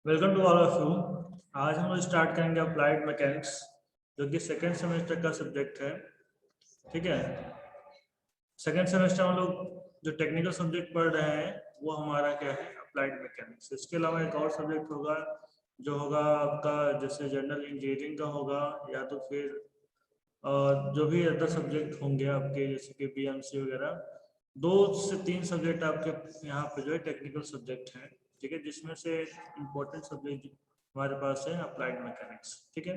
Welcome to all of you. आज हम लोग स्टार्ट करेंगे अप्लाइड मैकेनिक्स, जो कि सेकेंड सेमेस्टर का सब्जेक्ट है। ठीक है, सेकेंड सेमेस्टर हम लोग जो टेक्निकल सब्जेक्ट पढ़ रहे हैं वो हमारा क्या है, अप्लाइड मैकेनिक्स। इसके अलावा एक और सब्जेक्ट होगा जो होगा आपका जैसे जनरल इंजीनियरिंग का होगा, या तो फिर जो भी अदर सब्जेक्ट होंगे आपके जैसे कि बीएमसी वगैरह। 2 से 3 सब्जेक्ट आपके यहाँ पे जो है टेक्निकल सब्जेक्ट हैं। ठीक है, जिसमें से इम्पोर्टेंट सब्जेक्ट हमारे पास है अप्लाइड मैकेनिक्स। ठीक है,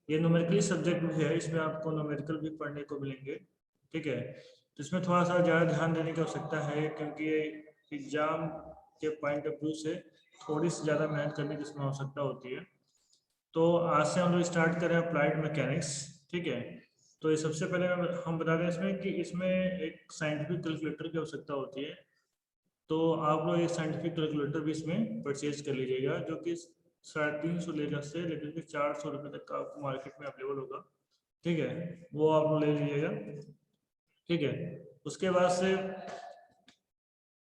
ये न्यूमेरिकल सब्जेक्ट भी है, इसमें आपको न्यूमेरिकल भी पढ़ने को मिलेंगे। ठीक है, तो इसमें थोड़ा सा ज़्यादा ध्यान देने की आवश्यकता है, क्योंकि एग्जाम के पॉइंट ऑफ व्यू से थोड़ी सी ज़्यादा मेहनत करने की इसमें आवश्यकता होती है। तो आज से हम लोग स्टार्ट करें अप्लाइड मैकेनिक्स। ठीक है, तो ये सबसे पहले हम बता दें इसमें कि इसमें एक साइंटिफिक कैलकुलेटर की आवश्यकता होती है। तो आप लोग एक साइंटिफिक कैलकुलेटर भी इसमें परचेज कर लीजिएगा, जो कि 350 लेकर से लेकर के 400 रुपये तक का आपको मार्केट में अवेलेबल होगा। ठीक है, वो आप लोग ले लीजिएगा। ठीक है, उसके बाद से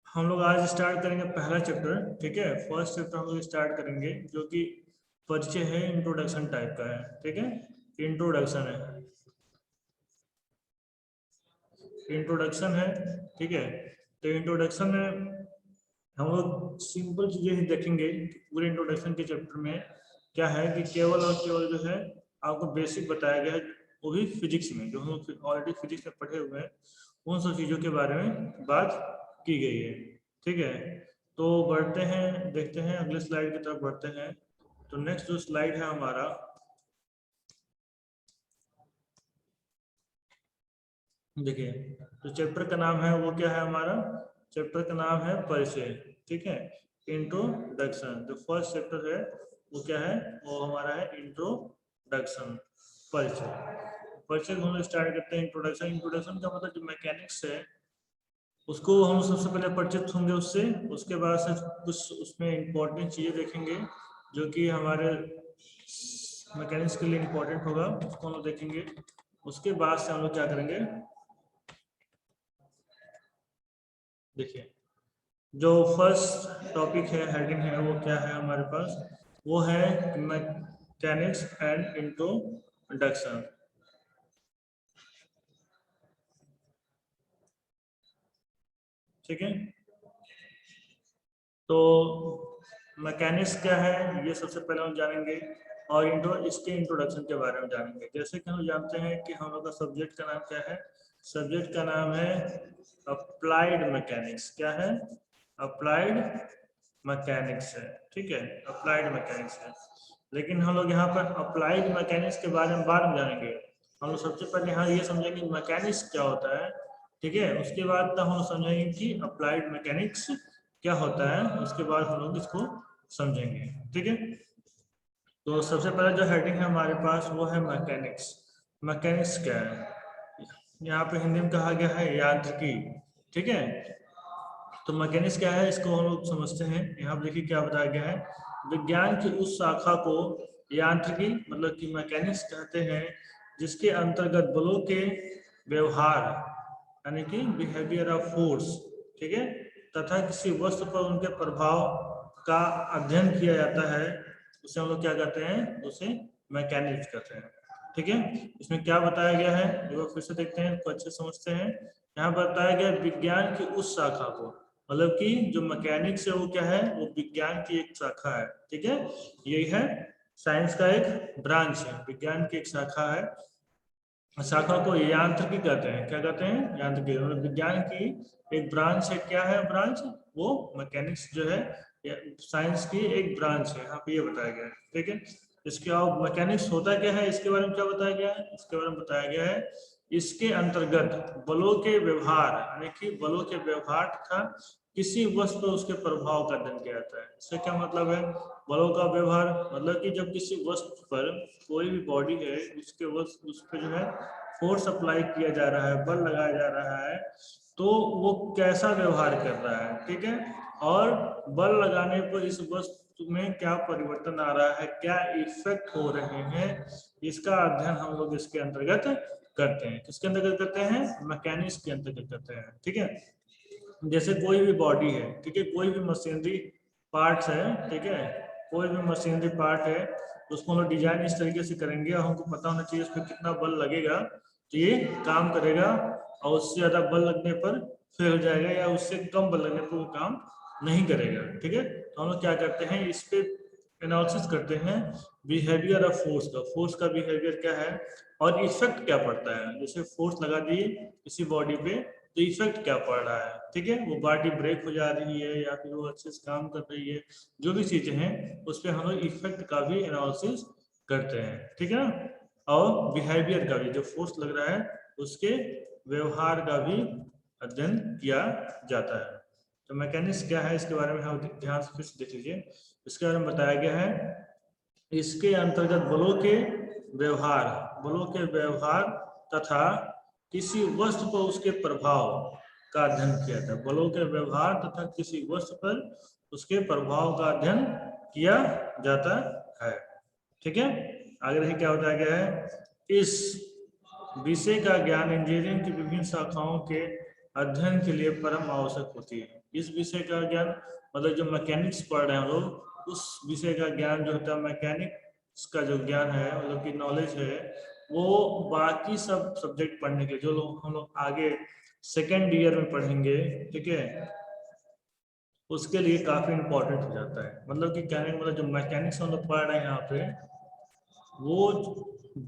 हम लोग आज स्टार्ट करेंगे पहला चैप्टर। ठीक है, फर्स्ट चैप्टर हम लोग स्टार्ट करेंगे जो कि परिचय है, इंट्रोडक्शन टाइप का है। ठीक है, इंट्रोडक्शन है, इंट्रोडक्शन है। ठीक है, तो इंट्रोडक्शन में हम लोग सिंपल चीजें ही देखेंगे कि पूरे इंट्रोडक्शन के चैप्टर में क्या है कि केवल और केवल जो है आपको बेसिक बताया गया है, वो भी फिजिक्स में, जो हम लोग ऑलरेडी फिजिक्स में पढ़े हुए हैं उन सब चीज़ों के बारे में बात की गई है। ठीक है, तो बढ़ते हैं, देखते हैं अगले स्लाइड की तरफ बढ़ते हैं। तो नेक्स्ट जो स्लाइड है हमारा, देखिए, तो चैप्टर का नाम है वो क्या है हमारा, चैप्टर का नाम है परिचय। ठीक है, इंट्रोडक्शन। जो फर्स्ट चैप्टर है वो क्या है, वो हमारा है इंट्रोडक्शन, परिचय। परिचय हम स्टार्ट करते हैं इंट्रोडक्शन। इंट्रोडक्शन का मतलब जो मैकेनिक्स है उसको हम सबसे पहले परिचित होंगे उससे। उसके बाद से कुछ उसमें इंपॉर्टेंट चीज़ें देखेंगे जो कि हमारे मैकेनिक्स के लिए इंपॉर्टेंट होगा, उसको हम लोग देखेंगे। उसके बाद से हम लोग क्या करेंगे, देखिए, जो फर्स्ट टॉपिक है, हेडिंग है, वो क्या है हमारे पास, वो है मैकेनिक्स एंड इंट्रोडक्शन। ठीक है, तो मैकेनिक्स क्या है ये सबसे पहले हम जानेंगे, और इसके इंट्रोडक्शन के बारे में जानेंगे। जैसे कि हम जानते हैं कि हम लोग का सब्जेक्ट का नाम क्या है, सब्जेक्ट का नाम है अप्लाइड मैकेनिक्स। क्या है, अप्लाइड मैकेनिक्स है। ठीक है, अप्लाइड मैकेनिक्स है। लेकिन हम लोग यहाँ पर अप्लाइड मैकेनिक्स के बारे में बाद में जानेंगे। हम लोग सबसे पहले यहाँ ये समझेंगे मैकेनिक्स क्या होता है। ठीक है, उसके बाद तब हम समझेंगे कि अप्लाइड मैकेनिक्स क्या होता है, उसके बाद हम लोग इसको समझेंगे। ठीक है, तो सबसे पहले जो हेडिंग है हमारे पास वो है मैकेनिक्स। मैकेनिक्स क्या है, यहाँ पे हिंदी में कहा गया है यांत्रिकी। ठीक है, तो मैकेनिक्स क्या है इसको हम लोग समझते हैं। यहाँ पर देखिए क्या बताया गया है, विज्ञान की उस शाखा को यांत्रिकी मतलब कि मैकेनिक्स कहते हैं जिसके अंतर्गत बलों के व्यवहार यानी कि बिहेवियर ऑफ फोर्स, ठीक है, तथा किसी वस्तु पर उनके प्रभाव का अध्ययन किया जाता है, उसे हम लोग क्या कहते हैं, उसे मैकेनिक्स कहते हैं। ठीक है, इसमें क्या बताया गया है जो फिर से देखते हैं तो अच्छे समझते हैं। यहाँ बताया गया विज्ञान की उस शाखा को, मतलब कि जो मैकेनिक्स है वो क्या है, वो विज्ञान की एक शाखा है। ठीक है, यही है साइंस का एक ब्रांच है, विज्ञान की एक शाखा है। शाखा को यांत्रिकी कहते हैं। क्या कहते हैं, यांत्रिकी। मतलब विज्ञान की एक ब्रांच है। क्या है ब्रांच, वो मैकेनिक्स जो है साइंस की एक ब्रांच है, यहाँ पे ये बताया गया है। ठीक है, इसके अब मैकेनिक्स होता क्या है इसके बारे में क्या बताया गया है, इसके बारे में बताया गया है इसके अंतर्गत बलों के व्यवहार यानी कि बलों के व्यवहार तथा किसी वस्तु पर उसके प्रभाव का अध्ययन किया जाता है। इससे क्या मतलब है, बलों का व्यवहार मतलब कि जब किसी वस्तु पर, कोई भी बॉडी है उसके वस्तु उस पर जो है फोर्स अप्लाई किया जा रहा है, बल लगाया जा रहा है, तो वो कैसा व्यवहार कर रहा है। ठीक है, और बल लगाने पर इस वस्तु में क्या परिवर्तन आ रहा है, क्या इफेक्ट हो रहे हैं, इसका अध्ययन हम लोग इसके अंतर्गत करते हैं। किसके अंतर्गत करते हैं, मैकेनिक्स के अंतर्गत करते हैं। ठीक है, जैसे कोई भी बॉडी है, ठीक है, कोई भी मशीनरी पार्ट्स है, ठीक है, कोई भी मशीनरी पार्ट है उसको हम लोग डिजाइन इस तरीके से करेंगे और हमको पता होना चाहिए उस पर कितना बल लगेगा तो ये काम करेगा, और उससे ज्यादा बल लगने पर फेल हो जाएगा या उससे कम बल लगने पर वो काम नहीं करेगा। ठीक है, तो हम लोग क्या करते हैं इस पे एनालिसिस करते हैं बिहेवियर ऑफ फोर्स का, फोर्स का बिहेवियर क्या है और इफेक्ट क्या पड़ता है। जैसे फोर्स लगा दिए किसी बॉडी पे तो इफेक्ट क्या पड़ रहा है, ठीक है, वो बॉडी ब्रेक हो जा रही है या फिर वो अच्छे से काम कर रही है, जो भी चीजें हैं उस पर हम लोग इफेक्ट का भी एनालिसिस करते हैं। ठीक है ना, और बिहेवियर का भी, जो फोर्स लग रहा है उसके व्यवहार का भी अध्ययन किया जाता है। तो मैकेनिक्स क्या है इसके बारे में हम ध्यान से फिर से देख लीजिए। इसके बारे में बताया गया है इसके अंतर्गत बलों के व्यवहार तथा किसी वस्तु पर उसके प्रभाव का अध्ययन किया था। बलों के व्यवहार तथा किसी वस्तु पर उसके प्रभाव का अध्ययन किया जाता है। ठीक है, आगे देखिए क्या बताया गया है। इस विषय का ज्ञान इंजीनियरिंग की विभिन्न शाखाओं के अध्ययन के लिए परम आवश्यक होती है। इस विषय का ज्ञान मतलब जो मैकेनिक्स पढ़ रहे हैं हम लोग, उस विषय का ज्ञान जो होता है मैकेनिक्स का जो ज्ञान है मतलब की नॉलेज है, वो बाकी सब सब्जेक्ट पढ़ने के जो लोग हम लोग आगे सेकेंड ईयर में पढ़ेंगे, ठीक है, उसके लिए काफी इंपॉर्टेंट हो जाता है। मतलब कि कहने का मतलब जो मैकेनिक्स हम लोग पढ़ रहे हैं यहाँ पे वो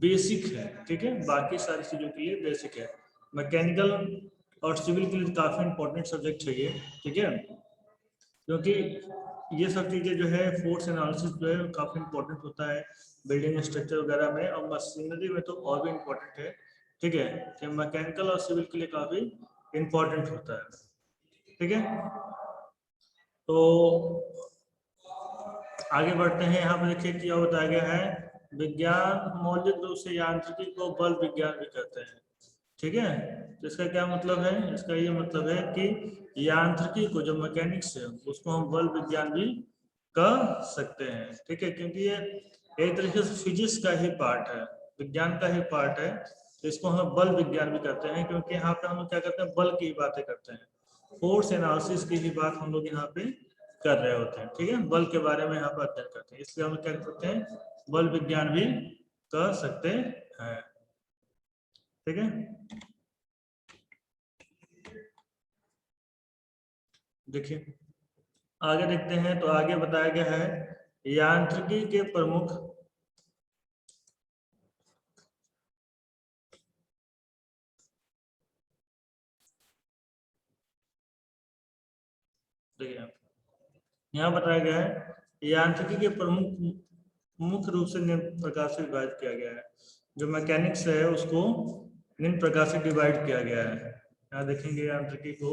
बेसिक है। ठीक है, बाकी सारी चीजों के लिए बेसिक है। मैकेनिकल और सिविल के लिए काफी इंपॉर्टेंट सब्जेक्ट है ये। ठीक है, क्योंकि ये सब चीजें जो है फोर्स एनालिसिस जो है काफी इंपॉर्टेंट होता है बिल्डिंग स्ट्रक्चर वगैरह में, और मशीनरी में तो और भी इम्पोर्टेंट है। ठीक है, कि मैकेनिकल और सिविल के लिए काफी इंपॉर्टेंट होता है। ठीक है, तो आगे बढ़ते हैं। यहाँ पर देखिए क्या बताया गया है, विज्ञान मौलिक रूप से यांत्रिकी को बल विज्ञान भी कहते हैं। ठीक है, तो इसका क्या मतलब है, इसका ये मतलब है कि यांत्रिकी को जो मैकेनिक्स है उसको हम बल विज्ञान भी कह सकते हैं। ठीक है, क्योंकि ये एक तरीके से फिजिक्स का ही पार्ट है, विज्ञान का ही पार्ट है, तो इसको हम बल विज्ञान भी करते हैं क्योंकि यहाँ पे हम क्या करते हैं बल की ही बातें करते हैं, फोर्स एनालिसिस की ही बात हम लोग यहाँ पे कर रहे होते हैं। ठीक है, बल के बारे में यहाँ पर अध्ययन करते हैं, इसलिए हम क्या करते हैं बल विज्ञान भी कह सकते हैं। ठीक है, देखिए आगे देखते हैं। तो आगे बताया गया है यांत्रिकी के प्रमुख देखिए यहाँ बताया गया है यांत्रिकी के प्रमुख मुख्य रूप से निम्न प्रकार से विभाजित किया गया है। जो मैकेनिक्स है उसको निम्न प्रकार से डिवाइड किया गया है। यहाँ देखेंगे यांत्रिकी को,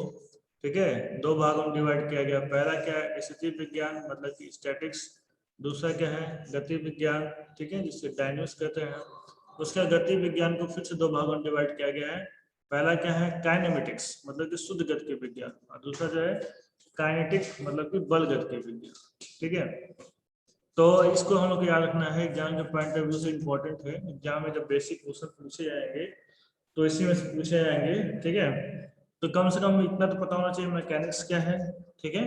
ठीक है, दो भागों में डिवाइड किया गया। पहला क्या है स्थिति विज्ञान मतलब कि स्टैटिक्स, दूसरा क्या है गति विज्ञान, ठीक है, जिससे डायनेमिक्स कहते हैं। उसका गति विज्ञान को फिर से दो भागों में डिवाइड किया गया है। पहला क्या है काइनेमेटिक्स मतलब कि शुद्ध गति के विज्ञान, और दूसरा जो है काइनेटिक मतलब कि बल गति के विज्ञान। ठीक है, तो इसको हम लोग को याद रखना है, एग्जाम के पॉइंट ऑफ व्यू से इम्पोर्टेंट है। एग्जाम में जब बेसिक क्वेश्चन पूछे जाएंगे तो इसी में से पूछे जाएंगे। ठीक है, तो कम से कम इतना तो पता होना चाहिए मैकेनिक्स क्या है। ठीक है,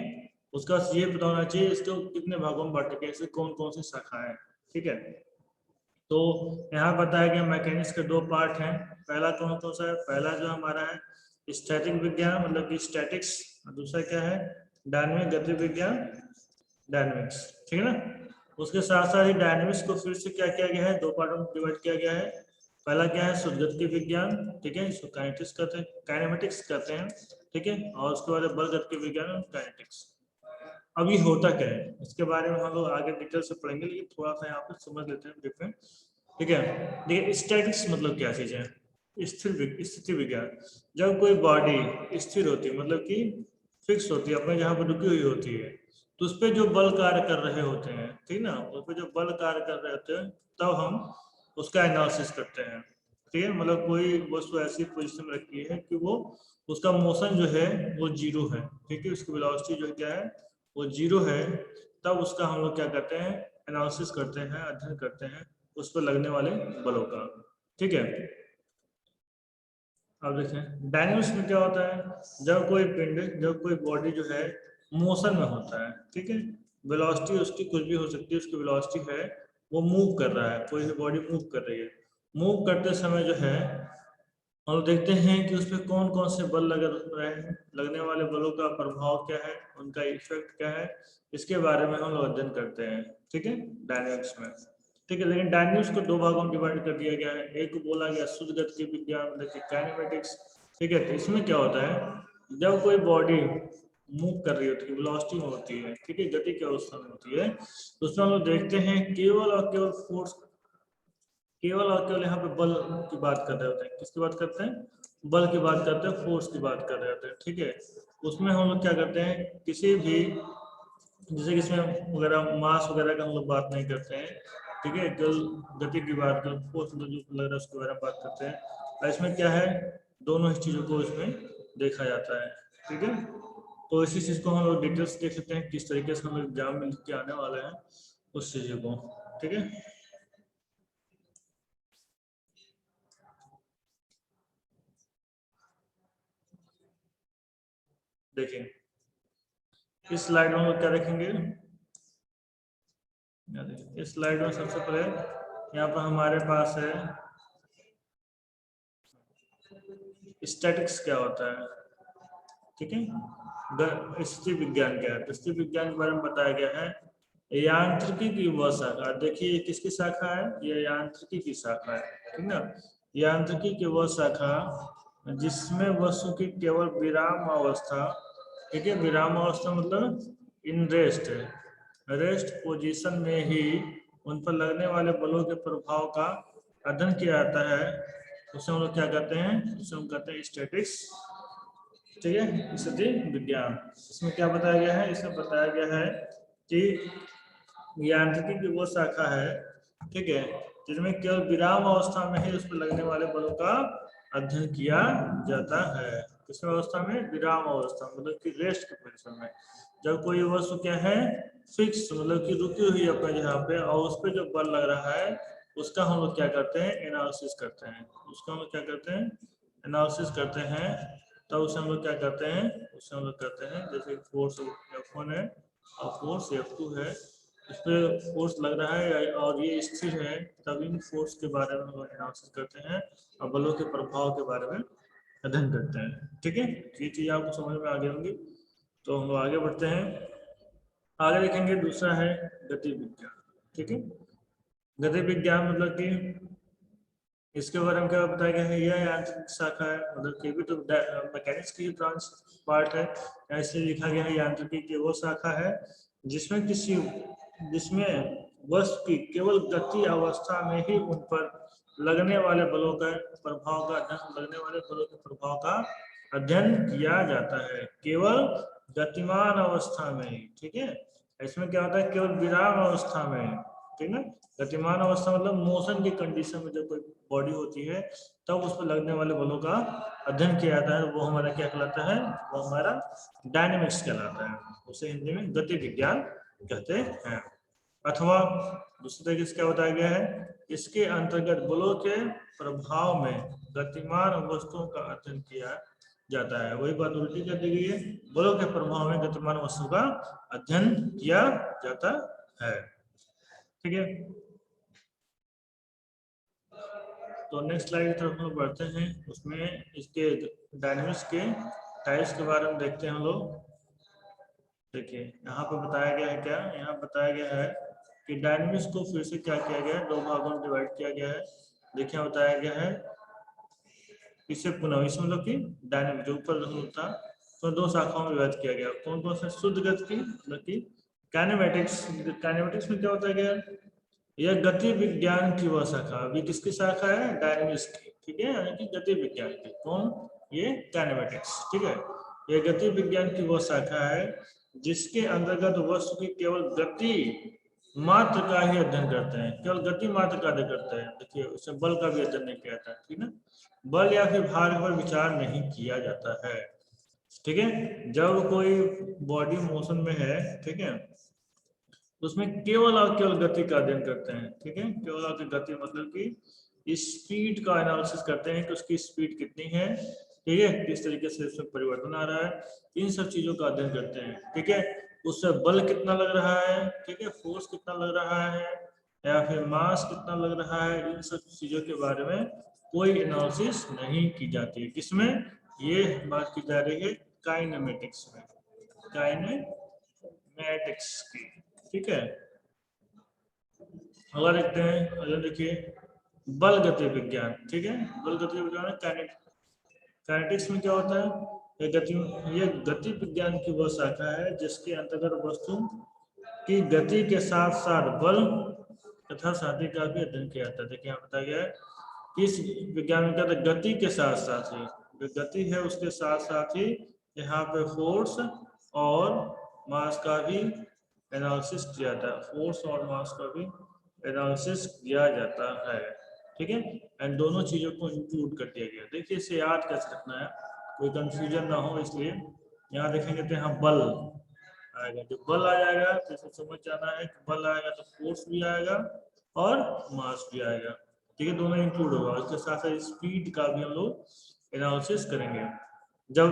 उसका ये पता होना चाहिए इसको कितने भागों में बांटे गए, कौन कौन सी शाखाएं। ठीक है, तो यहाँ बताया गया मैकेनिक्स के दो पार्ट हैं। पहला कौन कौन सा है, पहला जो हमारा है स्टैटिक विज्ञान मतलब कि स्टैटिक्स, और दूसरा क्या है डायनेमिक गति विज्ञान डायनेमिक्स। ठीक है ना, उसके साथ साथ ही डायनेमिक्स को फिर से क्या किया गया है दो पार्टों में डिवाइड किया गया है। पहला क्या है शुद्ध गति विज्ञान, ठीक है, इसको काइनेटिक्स कहते हैं, काइनेमेटिक्स कहते हैं। ठीक है, और उसके बाद बल गति विज्ञान काइनेटिक्स। अभी होता क्या है इसके बारे में हम लोग आगे डिटेल से पढ़ेंगे, लेकिन थोड़ा सा यहाँ पे समझ लेते हैं डिफरेंट। ठीक है, देखिए स्टैटिक्स मतलब क्या चीज है, स्थिति विज्ञान। जब कोई बॉडी स्थिर होती है मतलब कि फिक्स होती है अपने जहाँ पर रुकी हुई होती है, तो उस पर जो बल कार्य कर रहे होते हैं, ठीक ना, उस पर जो बल कार्य कर रहे होते हैं तब हम उसका एनालिसिस करते हैं। ठीक है, मतलब कोई वस्तु ऐसी पोजीशन में रखी है कि वो उसका मोशन जो है वो जीरो है, ठीक है, उसकी वेलोसिटी जो क्या है वो जीरो है, तब उसका हम लोग क्या करते हैं एनालिसिस करते हैं, अध्ययन करते हैं उस पर लगने वाले बलों का। ठीक है, अब देखें डायनेमिक्स में क्या होता है, जब कोई पिंड जब कोई बॉडी जो है मोशन में होता है, ठीक है, वेलोसिटी उसकी कुछ भी हो सकती है, उसकी वेलोसिटी है, वो मूव कर रहा है, कोई भी बॉडी मूव कर रही है। मूव करते समय जो है हम देखते हैं कि उस पर कौन कौन से बल लग रहे हैं, लगने वाले बलों का प्रभाव क्या है, उनका इफेक्ट क्या है, इसके बारे में हम लोग अध्ययन करते हैं। ठीक है, डायनेमिक्स में। ठीक है, लेकिन डायनेमिक्स को दो भागों में डिवाइड कर दिया गया है। एक को बोला गया शुद्ध गति विज्ञान, मतलब कि काइनेमेटिक्स। ठीक है, तो इसमें क्या होता है, जब कोई बॉडी मूव कर रही होती है, वेलोसिटी में होती है, ठीक है, गति की अवस्था में होती है, तो उसमें हम लोग देखते हैं केवल और केवल फोर्स, केवल और केवल यहाँ पे बल की बात कर रहे होते हैं। किसकी बात करते हैं, बल की बात करते हैं, फोर्स की बात कर रहे होते हैं। ठीक है, उसमें हम लोग क्या करते हैं, किसी भी, जैसे कि इसमें वगैरह मास वगैरह का हम लोग बात नहीं करते हैं। ठीक है, केवल गति की बात कर, फोर्स जो लग रहा है उसके बारे में बात करते हैं। और इसमें क्या है, दोनों ही चीजों को इसमें देखा जाता है। ठीक है, तो इसी चीज को हम लोग डिटेल्स देख सकते हैं, किस तरीके से हम लोग एग्जाम में लिख के आने वाले हैं उस चीजों को। ठीक है, देखिए इस स्लाइड में हम लोग क्या देखेंगे, इस स्लाइड में सबसे पहले यहाँ पर हमारे पास है स्टैटिक्स क्या होता है। ठीक है, स्थिति विज्ञान क्या है, तो स्थिति विज्ञान के बारे में बताया गया है यांत्रिकी की वह शाखा। देखिए ये किसकी शाखा है, ये यांत्रिकी की शाखा है। ठीक ना, यांत्रिकी की वह शाखा जिसमें वस्तु की केवल विराम अवस्था, ठीक है, विराम अवस्था मतलब इन रेस्ट, रेस्ट पोजीशन में ही उन पर लगने वाले बलों के प्रभाव का अध्ययन किया जाता है। उसे हम लोग क्या कहते हैं, उसे हम कहते हैं स्टैटिक्स। ठीक है, स्थिति विज्ञान। इसमें क्या बताया गया है, इसमें बताया गया है कि यांत्रिकी की वो शाखा है, ठीक है, जिसमें केवल विराम अवस्था में ही उस पर लगने वाले बलों का अध्ययन किया जाता है। किस अवस्था में, विराम अवस्था मतलब कि रेस्ट के पोजीशन में, जब कोई वस्तु क्या है फिक्स मतलब कि रुकी हुई है अपने जगह पे, और उस पर जो बल लग रहा है उसका हम लोग क्या करते हैं, एनालिसिस करते हैं। उसका हम लोग क्या करते हैं, एनालिसिस करते हैं। तो उसे हम लोग क्या करते हैं, उसे हम लोग करते हैं, जैसे फोर्स F1 है और फोर्स F2 है, इस पर फोर्स लग रहा है और ये स्थिर है, तब इन फोर्स के बारे में हम लोग एनालिसिस करते हैं और बलों के प्रभाव के बारे में अध्ययन करते हैं। ठीक है, ये चीज आपको समझ में आ गई होंगी। तो हम लोग आगे बढ़ते हैं, आगे देखेंगे दूसरा है गति विज्ञान। ठीक है, गति विज्ञान मतलब कि इसके बारे में क्या बताया गया है, यह यांत्रिक शाखा है, मतलब कि भी तो मैकेनिक्स की ब्रांच पार्ट है। ऐसे लिखा गया है यांत्रिकी की वो शाखा है जिसमें किसी, जिसमें वस्तु की केवल गति अवस्था में ही उन पर लगने वाले बलों का प्रभाव का अध्ययन, लगने वाले बलों के प्रभाव का अध्ययन किया जाता है, केवल गतिमान अवस्था में ही। ठीक है, इसमें क्या होता है, केवल विराम अवस्था में। ठीक है, गतिमान अवस्था मतलब मोशन की कंडीशन में जब कोई बॉडी होती है तब उस पर लगने वाले बलों का अध्ययन किया जाता है, वो हमारा क्या कहलाता है, वो हमारा डायनेमिक्स कहलाता है, उसे हिंदी में गति विज्ञान कहते हैं। अथवा दूसरे तरीके से क्या बताया गया है, इसके अंतर्गत बलों के प्रभाव में गतिमान वस्तुओं का अध्ययन किया जाता है। वही बात उल्टी कर दी गई है, बलों के प्रभाव में गतिमान वस्तु का अध्ययन किया जाता है। ठीक है, तो नेक्स्ट स्लाइड की तरफ हम बढ़ते हैं, उसमें इसके डायनेमिक्स के टाइप्स के बारे में देखते हैं हम लोग। देखिए यहाँ पे बताया गया है, क्या यहाँ बताया गया है कि डायनेमिक्स को फिर से क्या किया गया है, दो भागों में डिवाइड किया गया है। देखिए बताया गया है इसे पुनः, इसमें मतलब कि डायनेमिक जो ऊपर था तो दो शाखाओं में विभाजित किया गया। कौन कौन से, शुद्ध गति मतलब कि काइनेमेटिक्स। काइनेमेटिक्स में क्या होता है गया, यह गति विज्ञान की वह शाखा, अभी किसकी शाखा है, डायनेमिक्स की। ठीक है, यानी कि गति विज्ञान की, कौन, ये काइनेमेटिक्स। ठीक है, यह गति विज्ञान की वह शाखा है जिसके अंतर्गत वस्तु की केवल गति मात्र का ही अध्ययन करते हैं, केवल गति मात्र का अध्ययन करते हैं। देखिए उसमें बल का भी अध्ययन नहीं किया जाता है। ठीक है, बल या फिर भार पर विचार नहीं किया जाता है। ठीक है, जब कोई बॉडी मोशन में है, ठीक है, तो उसमें केवल और केवल गति का अध्ययन करते हैं। ठीक है, केवल और केवल गति मतलब कि स्पीड का एनालिसिस करते हैं कि उसकी स्पीड कितनी है, ठीक है, किस तरीके से उसमें परिवर्तन आ रहा है, इन सब चीजों का अध्ययन करते हैं। ठीक है, उससे बल कितना लग रहा है, ठीक है, फोर्स कितना लग रहा है, या फिर मास कितना लग रहा है, इन सब चीजों के बारे में कोई एनालिसिस नहीं की जाती है। किसमें? ये बात की जा रही है काइनेमेटिक्स में, काइनेमेटिक्स की, ठीक है। अगला देखते हैं, अगला देखिए बल गति विज्ञान, ठीक है। बल गति विज्ञान काइनेटिक्स में क्या होता है? ये गति विज्ञान की वह शाखा है जिसके अंतर्गत वस्तु की गति के साथ साथ बल तथा साथी का भी अध्ययन किया जाता है। देखिए यहाँ बताया गया है कि इस विज्ञान में क्या था, गति के साथ साथ ही, जो गति है उसके साथ साथ ही यहाँ पे फोर्स और मास का भी एनालिसिस किया जाता है, फोर्स और मास का भी एनालिसिस किया जाता है, ठीक है। एंड दोनों चीजों को इंक्लूड कर दिया गया। देखिए इसे याद कैसे रखना है, कोई कंफ्यूजन ना हो, इसलिए यहाँ देखेंगे तो यहाँ बल आएगा, जो बल आ जाएगा तो इसे समझ जाना है कि बल आएगा तो फोर्स भी आएगा और मास भी आएगा, ठीक है, दोनों इंक्लूड होगा। इसके साथ साथ स्पीड का भी हम लोग एनालिसिस करेंगे। जब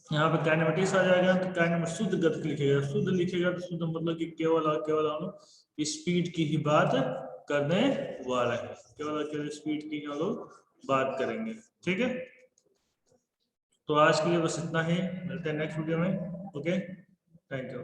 यहाँ पे काइनेमेटिक्स आ जाएगा तो काइनेमेटिक्स शुद्ध गति लिखेगा, शुद्ध लिखेगा तो शुद्ध मतलब कि केवल और केवल हम स्पीड की ही बात करने वाला है, केवल और केवल स्पीड की ही हम लोग बात करेंगे, ठीक है। तो आज के लिए बस इतना ही, मिलते हैं नेक्स्ट वीडियो में। Okay, thank you.